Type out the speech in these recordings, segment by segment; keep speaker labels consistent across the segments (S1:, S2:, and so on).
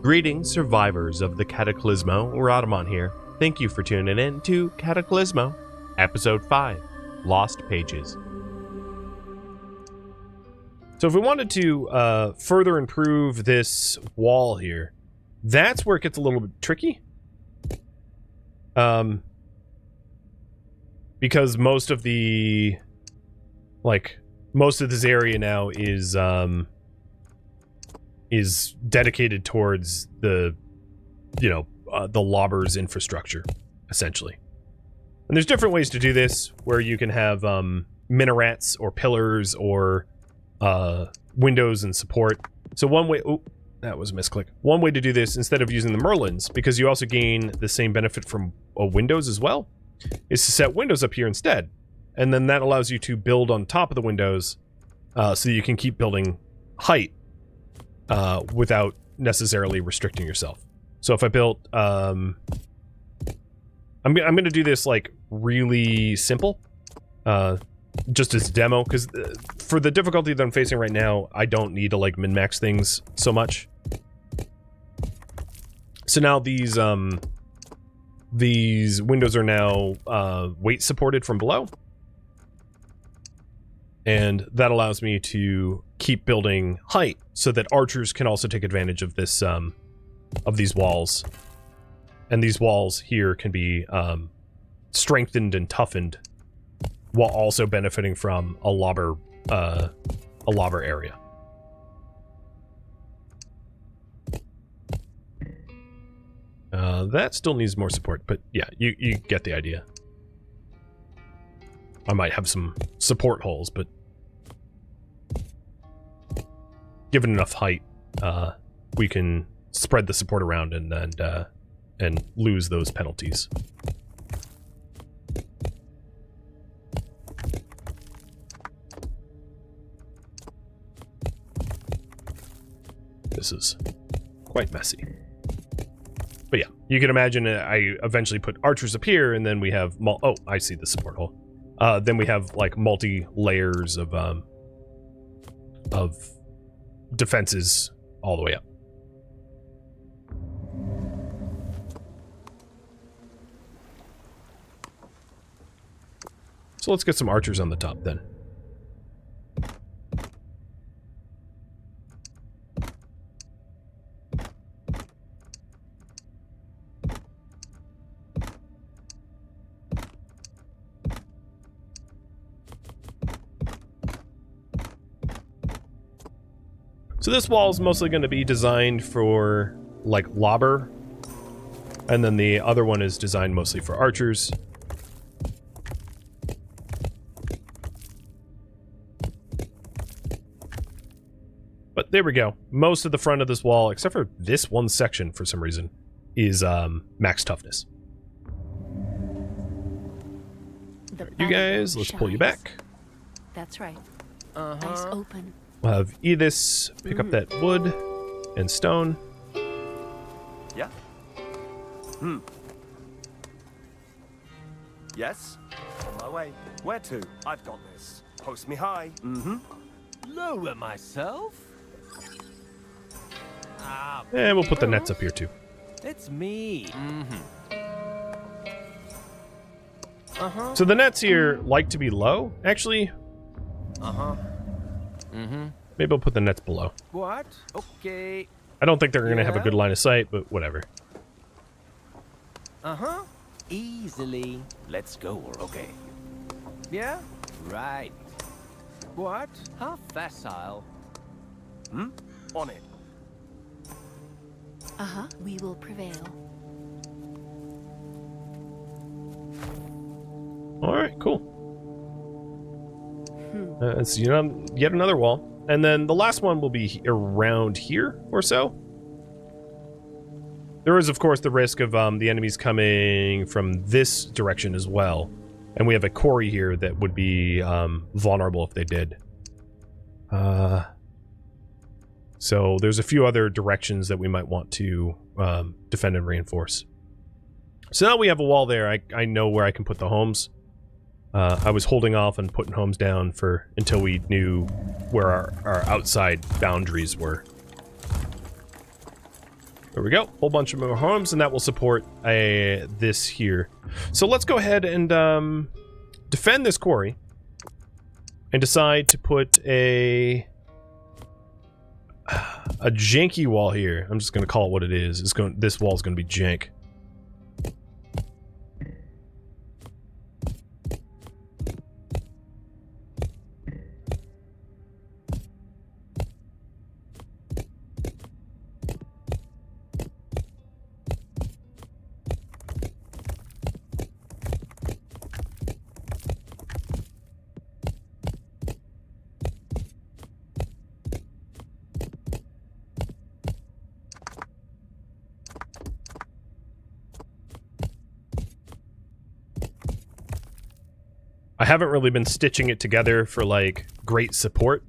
S1: Greetings, survivors of the Cataclismo. Rhadamant here. Thank you for tuning in to Cataclismo, Episode 5, Lost Pages. So if we wanted to further improve this wall here, that's where it gets a little bit tricky. Because most of the, most of this area now is dedicated towards the, the lobbers infrastructure, essentially. And there's different ways to do this, where you can have minarets or pillars or windows and support. So one way, oh, that was a misclick. One way to do this, instead of using the Merlins, because you also gain the same benefit from windows as well, is to set windows up here instead. And then that allows you to build on top of the windows, so you can keep building height without necessarily restricting yourself. So if I built, I'm going to do this like really simple, just as a demo, because for the difficulty that I'm facing right now, I don't need to like min-max things so much. So now these windows are now weight supported from below, and that allows me to keep building height so that archers can also take advantage of this of these walls, and these walls here can be strengthened and toughened while also benefiting from a lobber area. That still needs more support, but yeah, you get the idea. I might have some support holes, but given enough height, we can spread the support around and lose those penalties. This is quite messy. But yeah, you can imagine I eventually put archers up here, and then we have oh, I see the support hole. Then we have like multi-layers of defenses all the way up. So let's get some archers on the top then. So this wall is mostly going to be designed for, like, lobber, and then the other one is designed mostly for archers. But there we go. Most of the front of this wall, except for this one section for some reason, is max toughness. You guys, let's pull you back.
S2: That's right. Eyes open.
S1: We'll have Edis pick up that wood and stone.
S3: Yeah. Yes. On my way. Where to? I've got this. Post me high.
S4: Lower myself.
S1: And we'll put the nets up here too.
S4: It's me.
S1: So the nets here like to be low, actually. Maybe I'll put the nets below.
S4: What? Okay.
S1: I don't think they're going to have a good line of sight, but whatever.
S4: Easily.
S3: Let's go. Okay.
S4: Yeah? Right. What? How facile.
S3: On it.
S2: We will prevail.
S1: All right, cool. It's yet another wall. And then the last one will be around here or so. There is, of course, the risk of the enemies coming from this direction as well. And we have a quarry here that would be vulnerable if they did. So there's a few other directions that we might want to defend and reinforce. So now we have a wall there. I know where I can put the homes. I was holding off on putting homes down until we knew where our outside boundaries were. There we go. Whole bunch of more homes, and that will support this here. So let's go ahead and defend this quarry and decide to put a janky wall here. I'm just going to call it what it is. This wall is going to be jank. I haven't really been stitching it together for, like, great support.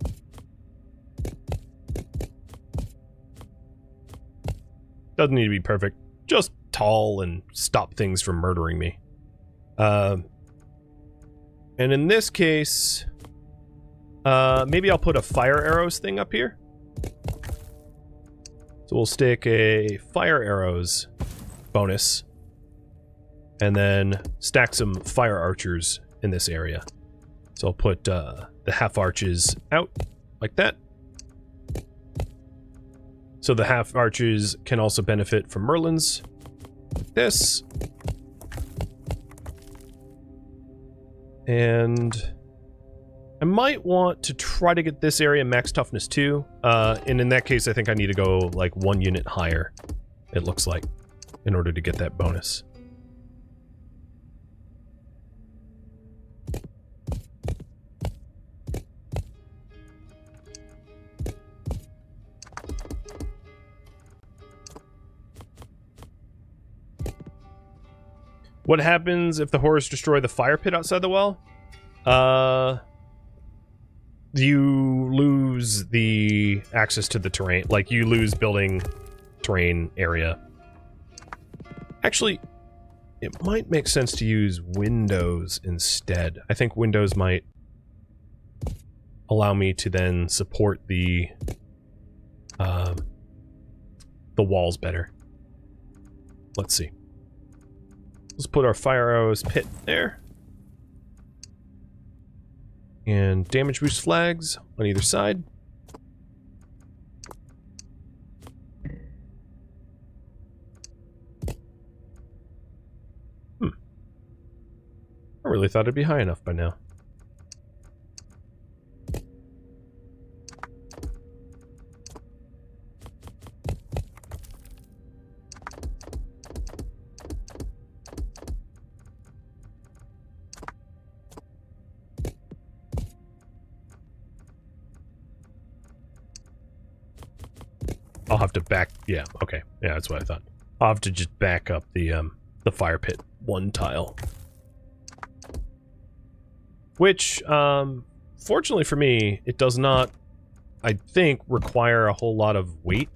S1: Doesn't need to be perfect. Just tall and stop things from murdering me. And in this case, maybe I'll put a fire arrows thing up here. So we'll stick a fire arrows bonus and then stack some fire archers in this area. So I'll put the half arches out like that. So the half arches can also benefit from Merlins like this. And I might want to try to get this area max toughness too. And in that case, I think I need to go like 1 unit higher, it looks like, in order to get that bonus. What happens if the horrors destroy the fire pit outside the well? You lose the access to the terrain. Like, you lose building terrain area. Actually, it might make sense to use windows instead. I think windows might allow me to then support the walls better. Let's see. Let's put our fire arrows pit there. And damage boost flags on either side. I really thought it'd be high enough by now. I'll have to back, yeah, okay. Yeah, that's what I thought. I'll have to just back up the fire pit 1 tile. Which, fortunately for me, it does not, I think, require a whole lot of weight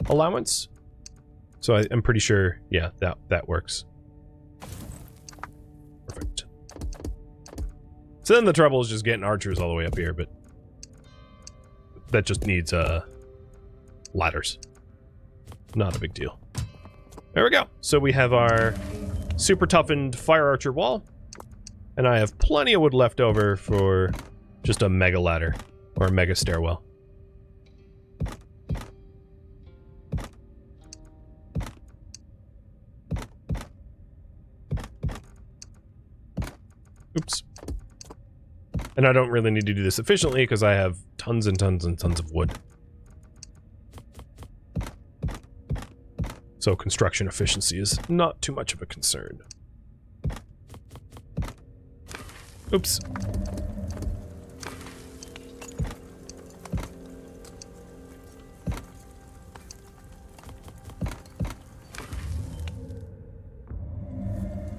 S1: allowance. So I'm pretty sure, yeah, that works. Perfect. So then the trouble is just getting archers all the way up here, but that just needs, ladders. Not a big deal. There we go. So we have our super toughened fire archer wall. And I have plenty of wood left over for just a mega ladder or a mega stairwell. Oops. And I don't really need to do this efficiently because I have tons and tons and tons of wood. So construction efficiency is not too much of a concern. Oops.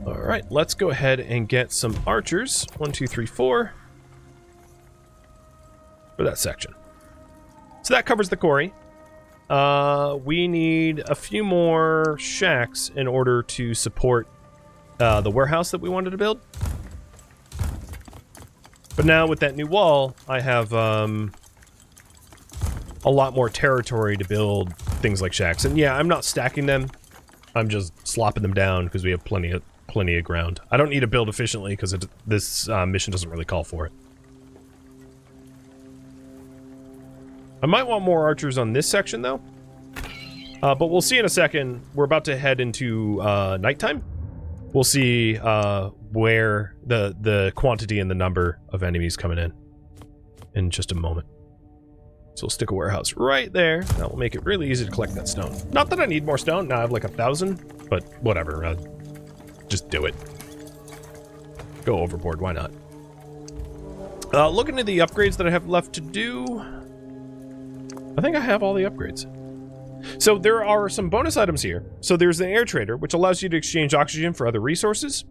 S1: All right, let's go ahead and get some archers. 1, 2, 3, 4. For that section. So that covers the quarry. We need a few more shacks in order to support the warehouse that we wanted to build. But now with that new wall, I have a lot more territory to build things like shacks. And yeah, I'm not stacking them. I'm just slopping them down because we have plenty of ground. I don't need to build efficiently because this mission doesn't really call for it. I might want more archers on this section though. But we'll see in a second. We're about to head into nighttime. We'll see where the quantity and the number of enemies coming in just a moment. So we'll stick a warehouse right there. That will make it really easy to collect that stone. Not that I need more stone. Now I have like 1,000, but whatever. Just do it. Go overboard. Why not? Looking at the upgrades that I have left to do, I think I have all the upgrades. So there are some bonus items here. So there's the air trader, which allows you to exchange oxygen for other resources.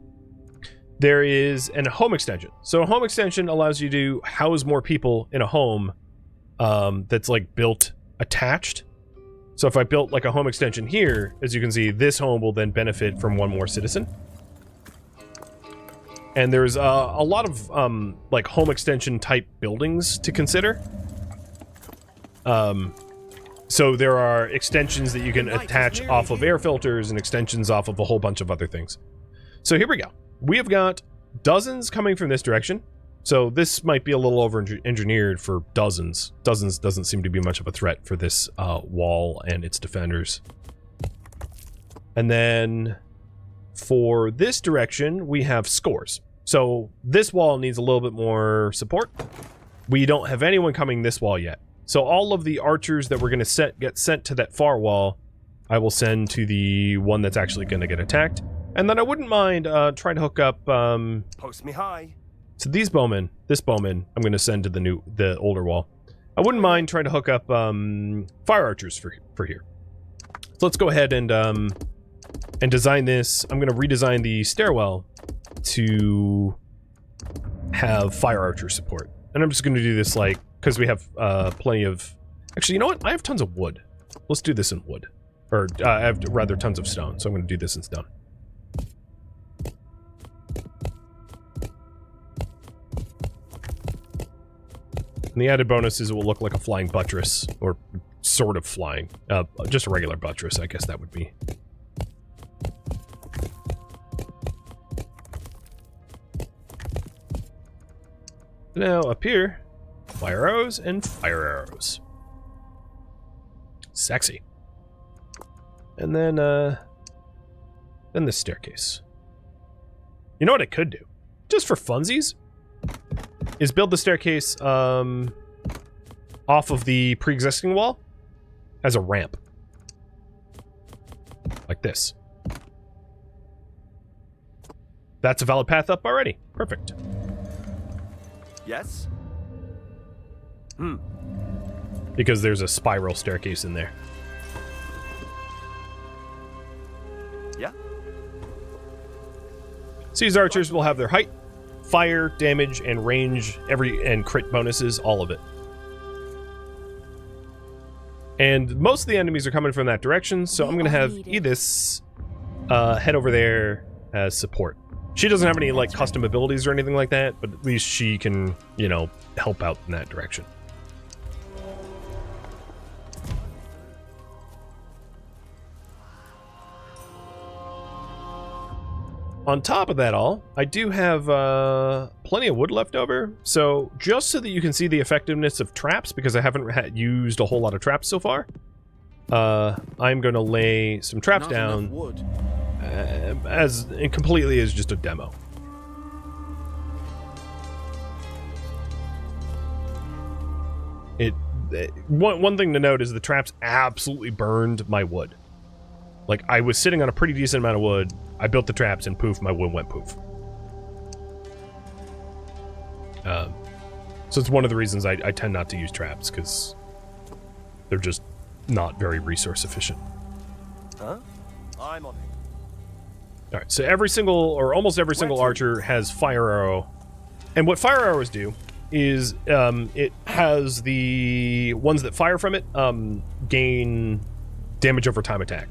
S1: There is a home extension. So a home extension allows you to house more people in a home that's like built attached. So if I built like a home extension here, as you can see, this home will then benefit from one more citizen. And there's a lot of like home extension type buildings to consider. So there are extensions that you can attach off of air filters and extensions off of a whole bunch of other things. So here we go. We have got dozens coming from this direction. So this might be a little over-engineered for dozens. Dozens doesn't seem to be much of a threat for this wall and its defenders. And then for this direction, we have scores. So this wall needs a little bit more support. We don't have anyone coming this wall yet. So all of the archers that we're going to get sent to that far wall, I will send to the one that's actually going to get attacked. And then I wouldn't mind trying to hook up...
S3: Post me high.
S1: So this bowman, I'm going to send to the older wall. I wouldn't mind trying to hook up fire archers for here. So let's go ahead and design this. I'm going to redesign the stairwell to have fire archer support. And I'm just going to do this like, because we have plenty of... Actually, you know what? I have tons of wood. Let's do this in wood. Or I have rather tons of stone, so I'm going to do this in stone. And the added bonus is it will look like a flying buttress, or sort of flying. Just a regular buttress, I guess that would be. Now, up here, fire arrows and fire arrows. Sexy. And then this staircase. You know what I could do? Just for funsies? Is build the staircase off of the pre-existing wall as a ramp. Like this. That's a valid path up already. Perfect.
S3: Yes?
S1: Because there's a spiral staircase in there.
S3: Yeah?
S1: So these archers will have their height, fire, damage, and range, and crit bonuses, all of it. And most of the enemies are coming from that direction, so I'm going to have Edith head over there as support. She doesn't have any like custom abilities or anything like that, but at least she can, you know, help out in that direction. On top of that all, I do have plenty of wood left over, so just so that you can see the effectiveness of traps, because I haven't used a whole lot of traps so far, I'm going to lay some traps down and completely as just a demo. One thing to note is the traps absolutely burned my wood. Like, I was sitting on a pretty decent amount of wood, I built the traps, and poof, my wood went poof. So it's one of the reasons I tend not to use traps, because they're just not very resource efficient.
S3: Huh? I'm on it.
S1: Alright, so every single, or almost every single archer has fire arrow. And what fire arrows do is it has the ones that fire from it gain damage over time attack.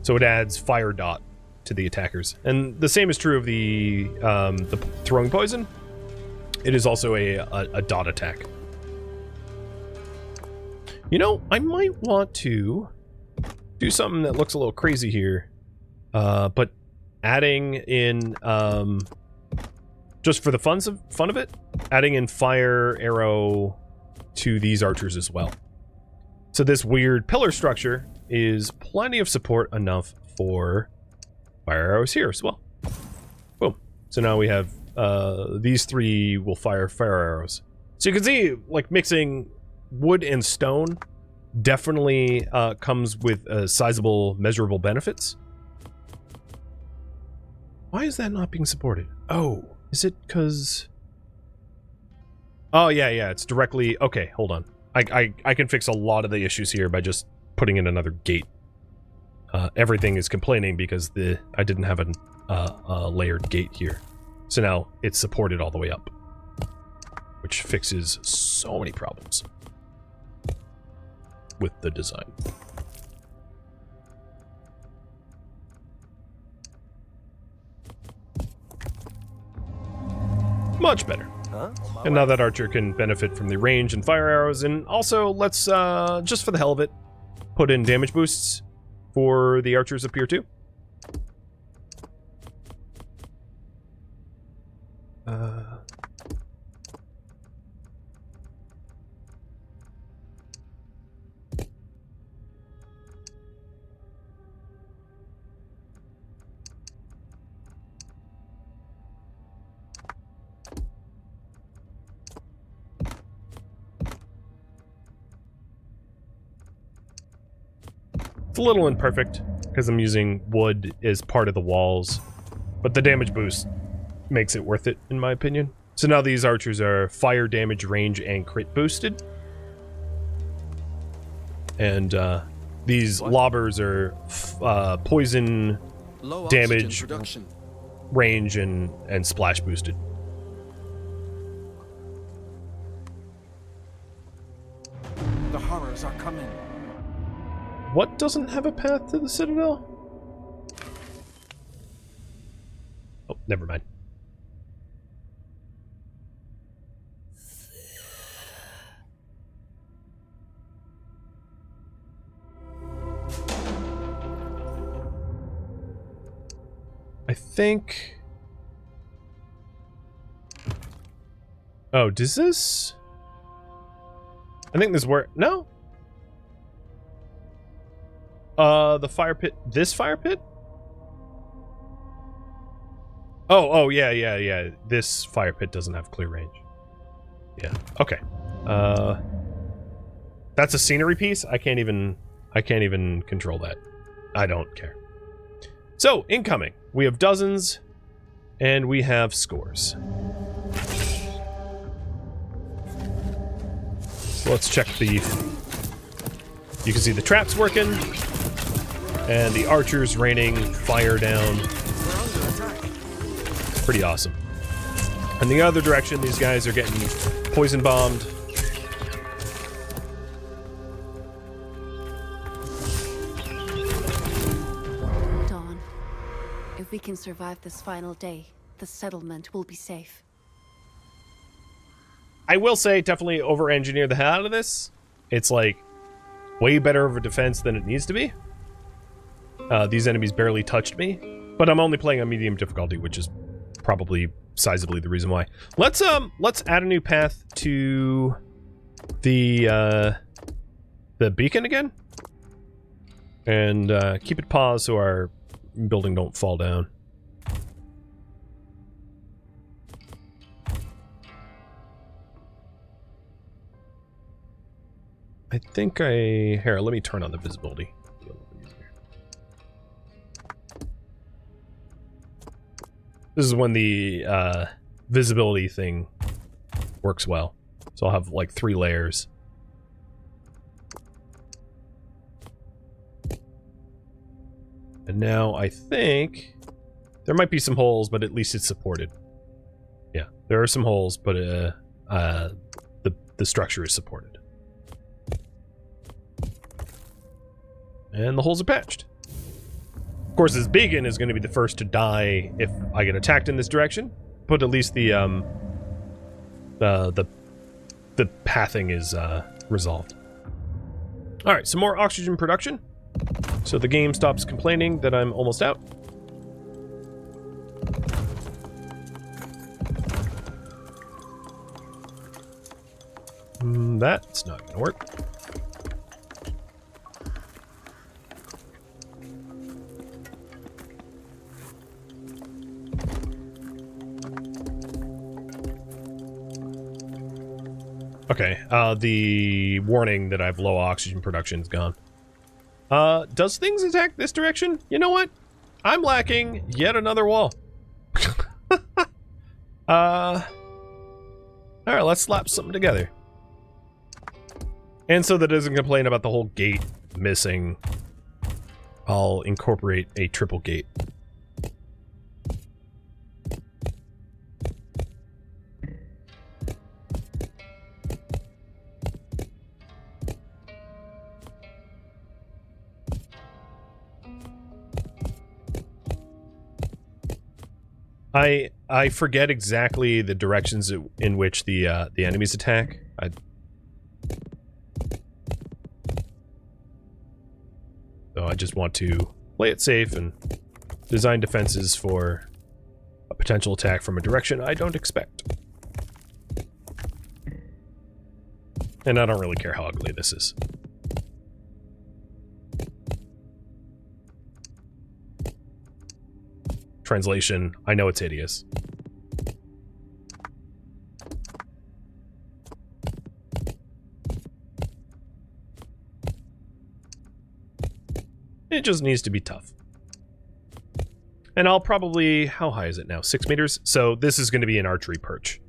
S1: So it adds fire dot to the attackers. And the same is true of the throwing poison. It is also a dot attack. You know, I might want to do something that looks a little crazy here. But adding in, just for the fun of it, adding in fire arrow to these archers as well. So this weird pillar structure is plenty of support enough for fire arrows here as well. Boom. So now we have, these three will fire arrows. So you can see, like, mixing wood and stone definitely comes with sizable, measurable benefits. Why is that not being supported? Oh, is it because... Oh, yeah, it's directly... Okay, hold on. I can fix a lot of the issues here by just putting in another gate. Everything is complaining because I didn't have a layered gate here. So now it's supported all the way up, which fixes so many problems with the design. Much better. And now that archer can benefit from the range and fire arrows, and also let's, just for the hell of it, put in damage boosts for the archers up here too. It's a little imperfect because I'm using wood as part of the walls, but the damage boost makes it worth it in my opinion. So now these archers are fire damage, range, and crit boosted. And these lobbers are poison, damage, range, and splash boosted.
S3: The horrors are coming.
S1: What doesn't have a path to the Citadel? Oh, never mind. I think... Oh, does this... I think this where... No? The fire pit... This fire pit? Oh, yeah. This fire pit doesn't have clear range. Yeah, okay. That's a scenery piece? I can't even control that. I don't care. So, incoming. We have dozens, and we have scores. So let's check the... You can see the traps working, and the archers raining fire down. Pretty awesome. In the other direction, these guys are getting poison bombed.
S2: Dawn, if we can survive this final day, the settlement will be safe.
S1: I will say, definitely over-engineer the hell out of this. It's like way better of a defense than it needs to be. These enemies barely touched me, but I'm only playing on medium difficulty, which is probably sizably the reason why. Let's add a new path to the beacon again, and keep it paused so our building don't fall down. I think here, let me turn on the visibility. This is when the visibility thing works well. So I'll have like 3 layers. And now I think there might be some holes, but at least it's supported. Yeah, there are some holes, but the structure is supported. And the holes are patched. Of course, this beacon is going to be the first to die if I get attacked in this direction, but at least the pathing is resolved. All right, some more oxygen production. So the game stops complaining that I'm almost out. That's not going to work. Okay, the warning that I have low oxygen production is gone. Does things attack this direction? You know what? I'm lacking yet another wall. Alright, let's slap something together. And so that it doesn't complain about the whole gate missing, I'll incorporate a triple gate. I forget exactly the directions in which the enemies attack. So I just want to play it safe and design defenses for a potential attack from a direction I don't expect. And I don't really care how ugly this is. Translation, I know it's hideous. It just needs to be tough. And I'll probably... How high is it now? 6 meters? So this is going to be an archery perch.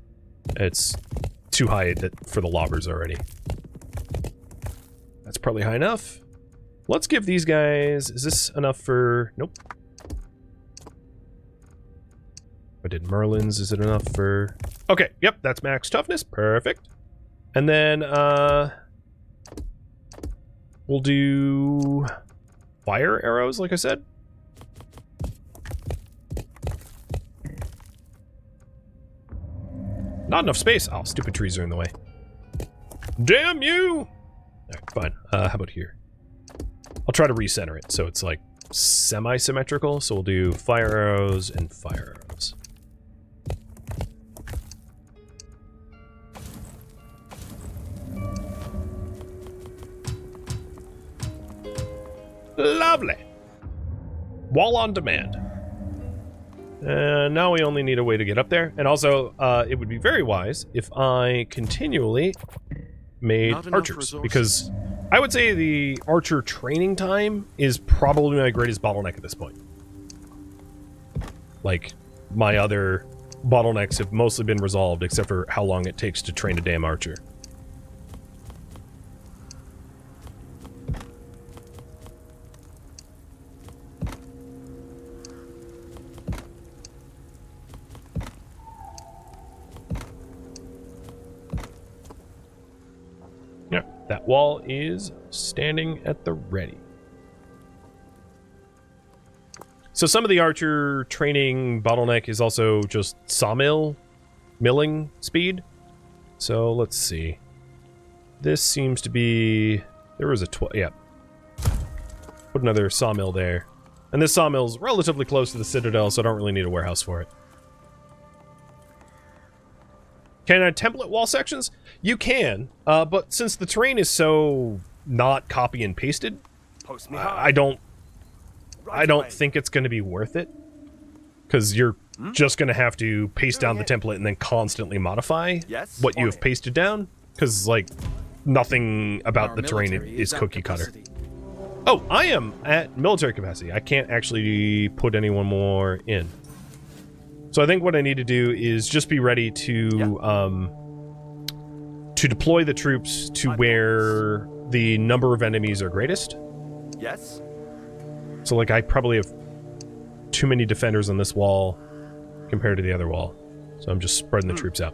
S1: It's too high for the lobbers already. That's probably high enough. Let's give these guys... Is this enough for... Nope. I did Merlin's. Is it enough for... Okay, yep, that's max toughness. Perfect. And then, we'll do... fire arrows, like I said. Not enough space. Oh, stupid trees are in the way. Damn you! Alright, fine. How about here? I'll try to recenter it so it's like semi-symmetrical. So we'll do fire arrows and fire arrows. Lovely. Wall on demand. Now we only need a way to get up there. And also, it would be very wise if I continually made archers. Because I would say the archer training time is probably my greatest bottleneck at this point. Like, my other bottlenecks have mostly been resolved, except for how long it takes to train a damn archer. That wall is standing at the ready. So some of the archer training bottleneck is also just sawmill milling speed. So let's see. This seems to be... There was a... Yeah. Put another sawmill there. And this sawmill's relatively close to the citadel, so I don't really need a warehouse for it. Can I template wall sections? You can, but since the terrain is so not copy and pasted, I don't think it's going to be worth it. Because you're just going to have to paste down the template and then constantly modify what you have pasted down. Because, like, nothing about the terrain is cookie cutter. Oh, I am at military capacity. I can't actually put anyone more in. So I think what I need to do is just be ready to deploy the troops to where the number of enemies are greatest.
S3: Yes.
S1: So like I probably have too many defenders on this wall compared to the other wall. So I'm just spreading the troops out.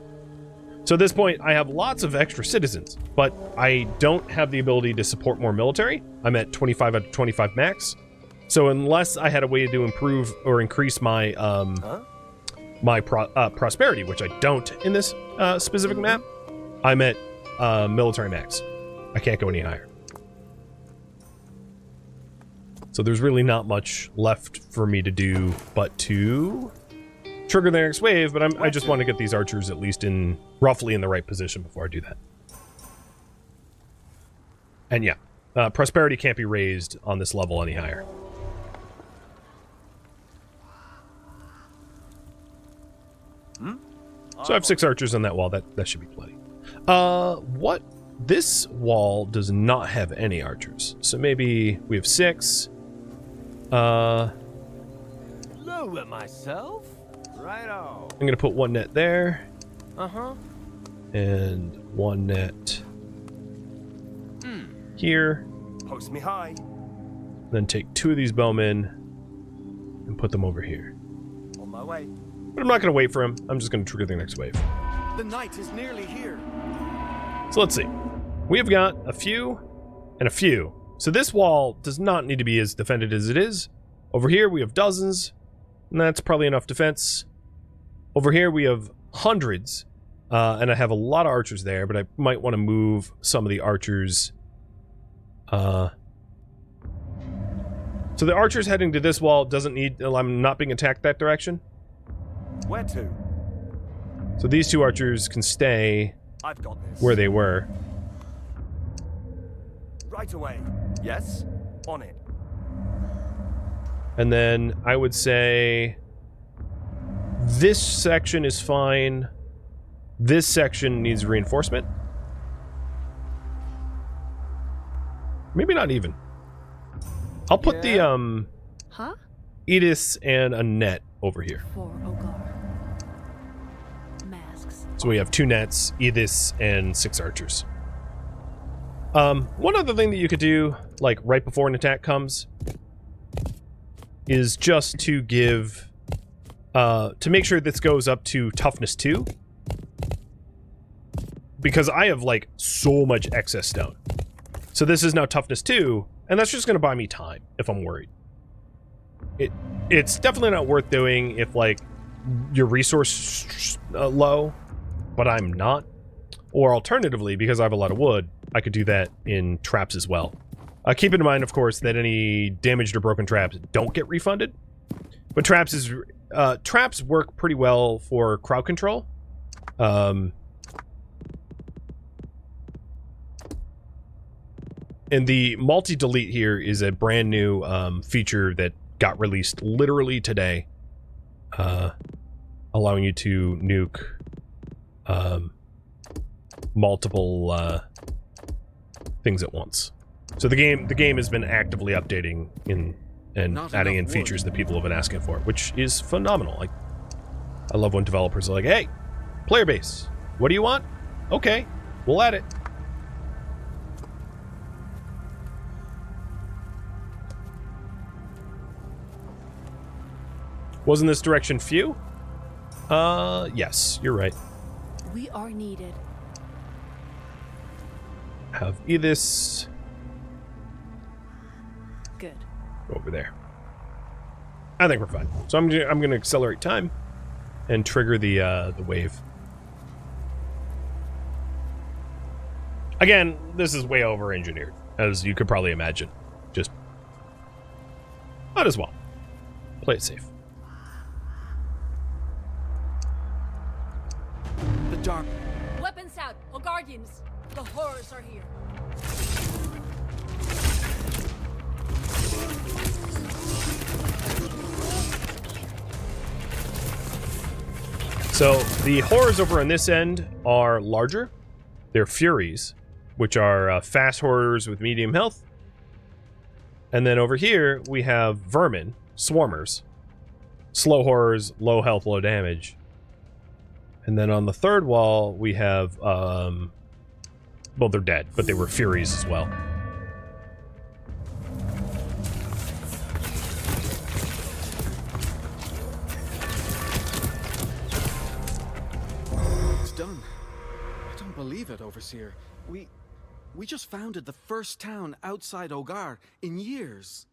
S1: So at this point I have lots of extra citizens, but I don't have the ability to support more military. I'm at 25 out of 25 max. So unless I had a way to improve or increase my prosperity, which I don't in this specific map, I'm at military max. I can't go any higher. So there's really not much left for me to do but to trigger the next wave, but I just want to get these archers at least roughly in the right position before I do that. And yeah, prosperity can't be raised on this level any higher. So I have 6 archers on that wall. That should be plenty. What? This wall does not have any archers. So maybe we have 6.
S4: Lower myself. Right on.
S1: I'm gonna put 1 net there.
S4: Uh-huh.
S1: And 1 net here.
S3: Post me high.
S1: Then take 2 of these bowmen and put them over here.
S3: On my way.
S1: But I'm not gonna wait for him. I'm just gonna trigger the next wave.
S3: The night is nearly here.
S1: So let's see. We have got a few and a few. So this wall does not need to be as defended as it is. Over here we have dozens, and that's probably enough defense. Over here we have hundreds, and I have a lot of archers there, but I might want to move some of the archers. So the archers heading to this wall doesn't need... I'm not being attacked that direction.
S3: Where to?
S1: So these 2 archers can stay
S3: I've got this.
S1: where they were.
S3: Right away. Yes? On it.
S1: And then I would say this section is fine. This section needs reinforcement. Maybe not even. I'll put the
S2: Huh?
S1: Edis and a net over here.
S2: For Ogar. Masks.
S1: So we have 2 nets, Edis, and 6 archers. One other thing that you could do, like right before an attack comes, is just to give, to make sure this goes up to toughness 2. Because I have like so much excess stone. So this is now toughness 2, and that's just going to buy me time if I'm worried. It's definitely not worth doing if like your resource low, but I'm not. Or alternatively, because I have a lot of wood, I could do that in traps as well. Keep in mind, of course, that any damaged or broken traps don't get refunded. But traps work pretty well for crowd control. And the multi-delete here is a brand new feature that got released literally today, allowing you to nuke multiple things at once. So the game has been actively updating and adding in features that people have been asking for, which is phenomenal. Like, I love when developers are like, "Hey, player base, what do you want? Okay, we'll add it." Wasn't this direction few? Yes, you're right.
S2: We are needed.
S1: Have Edis
S2: Good.
S1: over there. I think we're fine. So I'm going to accelerate time and trigger the wave. Again, this is way over engineered, as you could probably imagine. Just might as well play it safe.
S3: The dark.
S2: Weapons out! O Guardians! The horrors are here.
S1: So the horrors over on this end are larger. They're Furies, which are fast horrors with medium health. And then over here we have Vermin, Swarmers. Slow horrors, low health, low damage. And then on the third wall we have, well, they're dead, but they were Furies as well.
S5: It's done. I don't believe it, Overseer. We just founded the first town outside Ogar in years.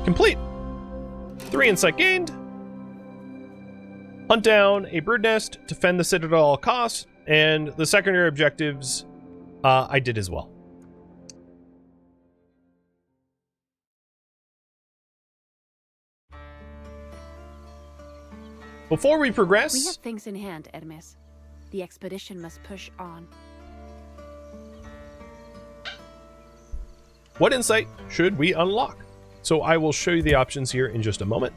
S1: Complete. 3 insight gained. Hunt down a brood nest, defend the citadel at all costs, and the secondary objectives I did as well. before we
S2: We
S1: progress,
S2: have things in hand, Hermes. The expedition must push on.
S1: what insight should we unlock? So I will show you the options here in just a moment.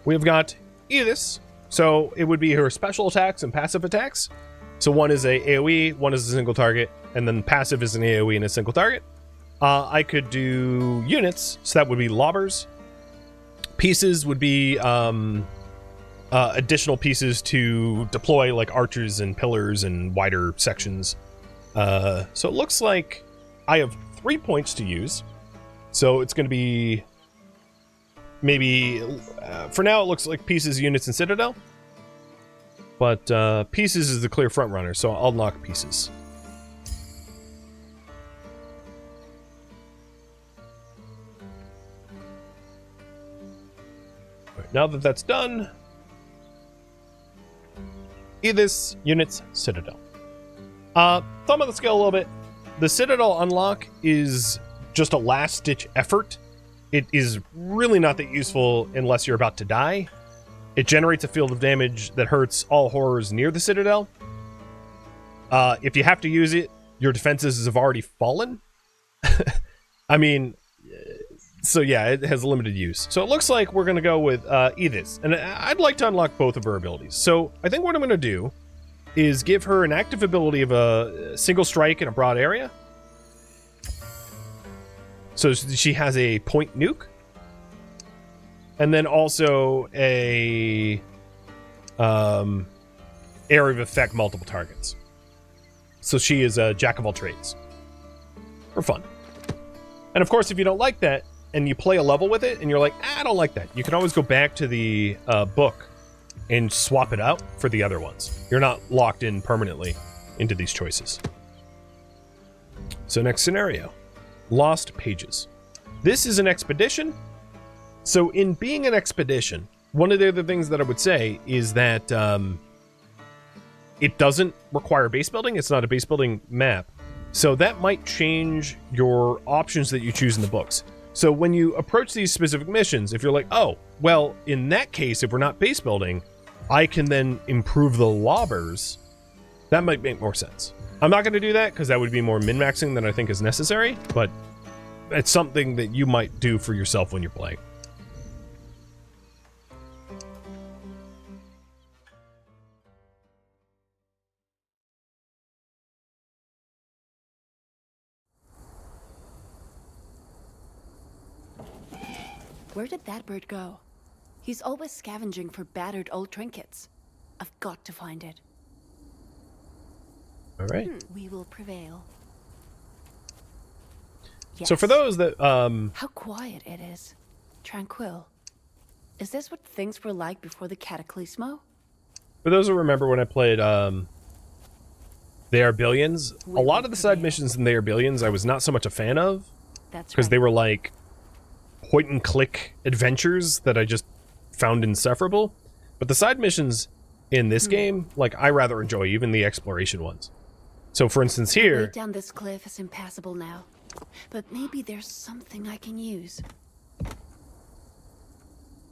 S1: We've got Edith. So it would be her special attacks and passive attacks. So one is a AoE, one is a single target, and then passive is an AoE and a single target. I could do units, so that would be lobbers. Pieces would be additional pieces to deploy, like archers and pillars and wider sections. So it looks like I have 3 points to use. So it's going to be maybe, for now it looks like pieces, units, and citadel. But pieces is the clear front runner, so I'll unlock pieces. Right, now that that's done, Edith, units, citadel. Thumb on the scale a little bit. The citadel unlock is just a last-ditch effort. It is really not that useful unless you're about to die. It generates a field of damage that hurts all horrors near the citadel. If you have to use it, your defenses have already fallen. I mean, so yeah, it has limited use. So it looks like we're going to go with Edith. And I'd like to unlock both of her abilities. So I think what I'm going to do is give her an active ability of a single strike in a broad area. So she has a point nuke. And then also a area of effect multiple targets. So she is a jack of all trades. For fun. And of course, if you don't like that, and you play a level with it, and you're like, I don't like that, you can always go back to the book and swap it out for the other ones. You're not locked in permanently into these choices. So next scenario. Lost Pages. This is an expedition. So in being an expedition, one of the other things that I would say is that it doesn't require base building. It's not a base building map. So that might change your options that you choose in the books. So when you approach these specific missions, if you're like, oh, well, in that case, if we're not base building, I can then improve the lobbers, that might make more sense. I'm not going to do that because that would be more min-maxing than I think is necessary, but it's something that you might do for yourself when you're playing.
S2: Where did that bird go? He's always scavenging for battered old trinkets. I've got to find it.
S1: All right.
S2: We will prevail. Yes.
S1: So for those that
S2: How quiet it is. Tranquil. Is this what things were like before the Cataclismo?
S1: For those who remember when I played They Are Billions, a lot of the side missions in They Are Billions I was not so much a fan of.
S2: That's
S1: because
S2: right.
S1: they were like point and click adventures that I just found insufferable. But the side missions in this game, like, I rather enjoy, even the exploration ones. So for instance
S2: The
S1: here,
S2: way down this cliff is impassable now. But maybe there's something I can use.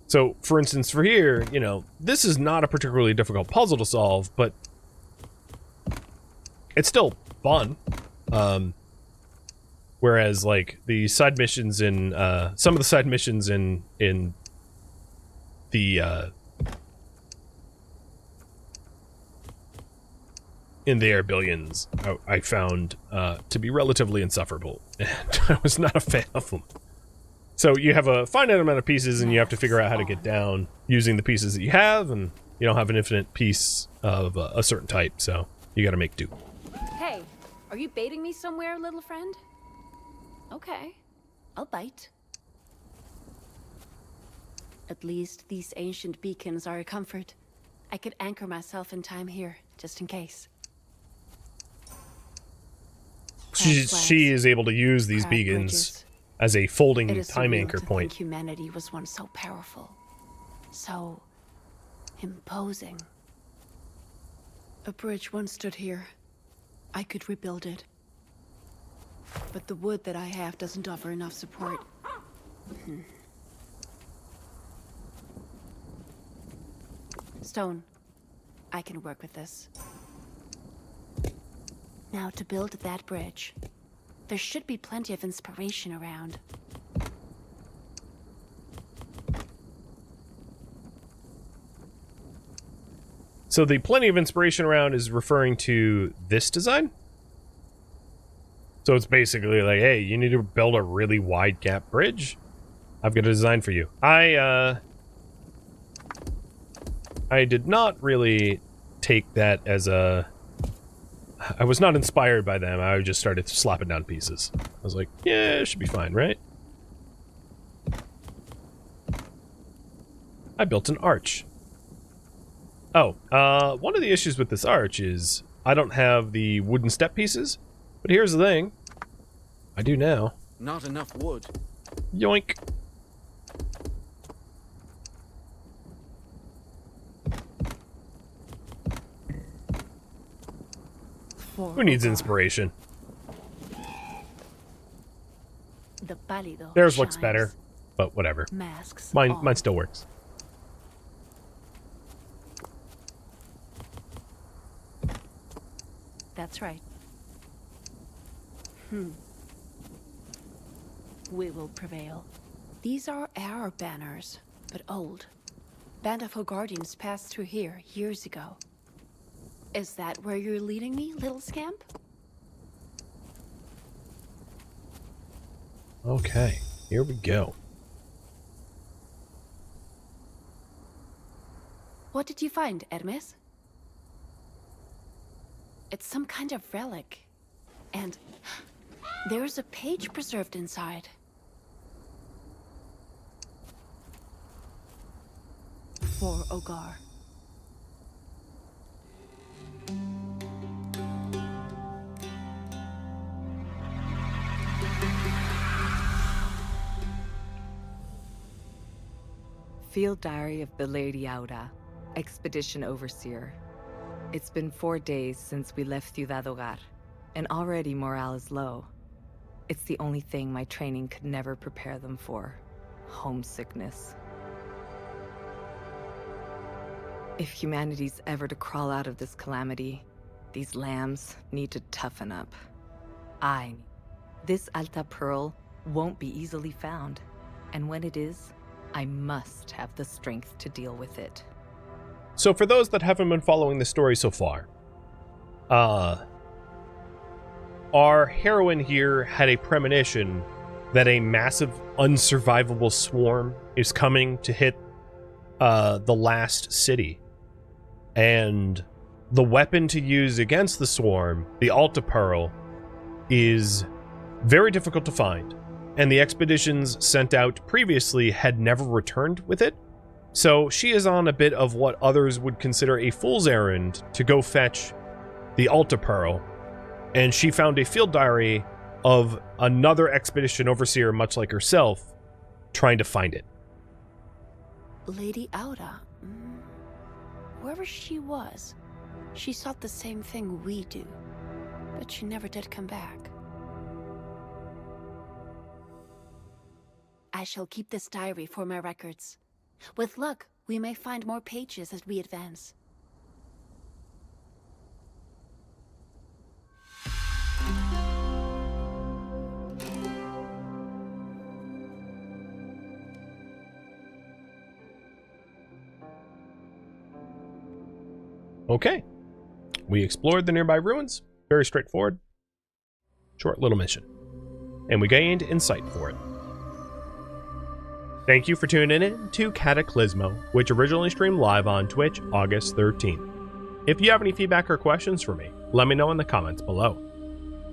S1: so for instance for here, you know, this is not a particularly difficult puzzle to solve, but it's still fun. Whereas like the side missions in some of the side missions in the Air Billions, I found to be relatively insufferable, and I was not a fan of them. So you have a finite amount of pieces, and you have to figure out how to get down using the pieces that you have, and you don't have an infinite piece of a certain type, so you got to make do.
S2: Hey, are you baiting me somewhere, little friend? Okay, I'll bite. At least these ancient beacons are a comfort. I could anchor myself in time here, just in case.
S1: She is able to use these beacons as a folding time anchor point.
S2: Humanity was once so powerful, so imposing. A bridge once stood here. I could rebuild it. But the wood that I have doesn't offer enough support. stone. I can work with this. Now to build that bridge. There should be plenty of inspiration around.
S1: So the plenty of inspiration around is referring to this design? So it's basically like, hey, you need to build a really wide gap bridge? I've got a design for you. I did not really take that as a... I was not inspired by them. I just started slapping down pieces. I was like, yeah, it should be fine, right? I built an arch. Oh, one of the issues with this arch is I don't have the wooden step pieces. But here's the thing. I do now.
S5: Not enough wood.
S1: Yoink. Who needs inspiration?
S2: The pálido
S1: Theirs looks
S2: shines.
S1: better, but whatever.
S2: Masks
S1: Mine
S2: all.
S1: still works.
S2: That's right. We will prevail. These are our banners, but old. Band of Guardians passed through here years ago. Is that where you're leading me, little scamp?
S1: Okay, here we go.
S2: What did you find, Hermes? It's some kind of relic. And there's a page preserved inside. For Ogar.
S6: Field Diary of the Lady Aura, Expedition Overseer. It's been 4 days since we left Ciudad Hogar, and already morale is low. It's the only thing my training could never prepare them for. Homesickness. If humanity's ever to crawl out of this calamity, these lambs need to toughen up. This Alta Pearl won't be easily found, and when it is, I must have the strength to deal with it.
S1: So for those that haven't been following the story so far, our heroine here had a premonition that a massive unsurvivable swarm is coming to hit the last city. And the weapon to use against the swarm, the Alta Pearl, is very difficult to find. And the expeditions sent out previously had never returned with it. So she is on a bit of what others would consider a fool's errand to go fetch the Alta Pearl. And she found a field diary of another expedition overseer, much like herself, trying to find it.
S2: Lady Aura. Wherever she was, she sought the same thing we do. But she never did come back. I shall keep this diary for my records. With luck, we may find more pages as we advance.
S1: Okay. We explored the nearby ruins. Very straightforward. Short little mission. And we gained insight for it. Thank you for tuning in to Cataclismo, which originally streamed live on Twitch August 13th. If you have any feedback or questions for me, let me know in the comments below.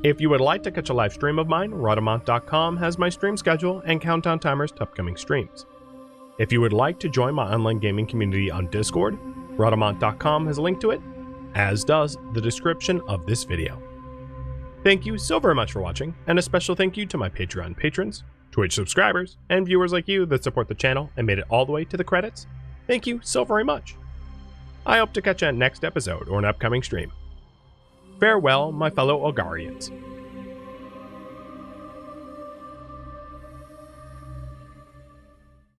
S1: If you would like to catch a live stream of mine, Rhadamant.com has my stream schedule and countdown timers to upcoming streams. If you would like to join my online gaming community on Discord, Rhadamant.com has a link to it, as does the description of this video. Thank you so very much for watching, and a special thank you to my Patreon patrons, Twitch subscribers, and viewers like you that support the channel and made it all the way to the credits. Thank you so very much. I hope to catch you at next episode or an upcoming stream. Farewell, my fellow Ogarians.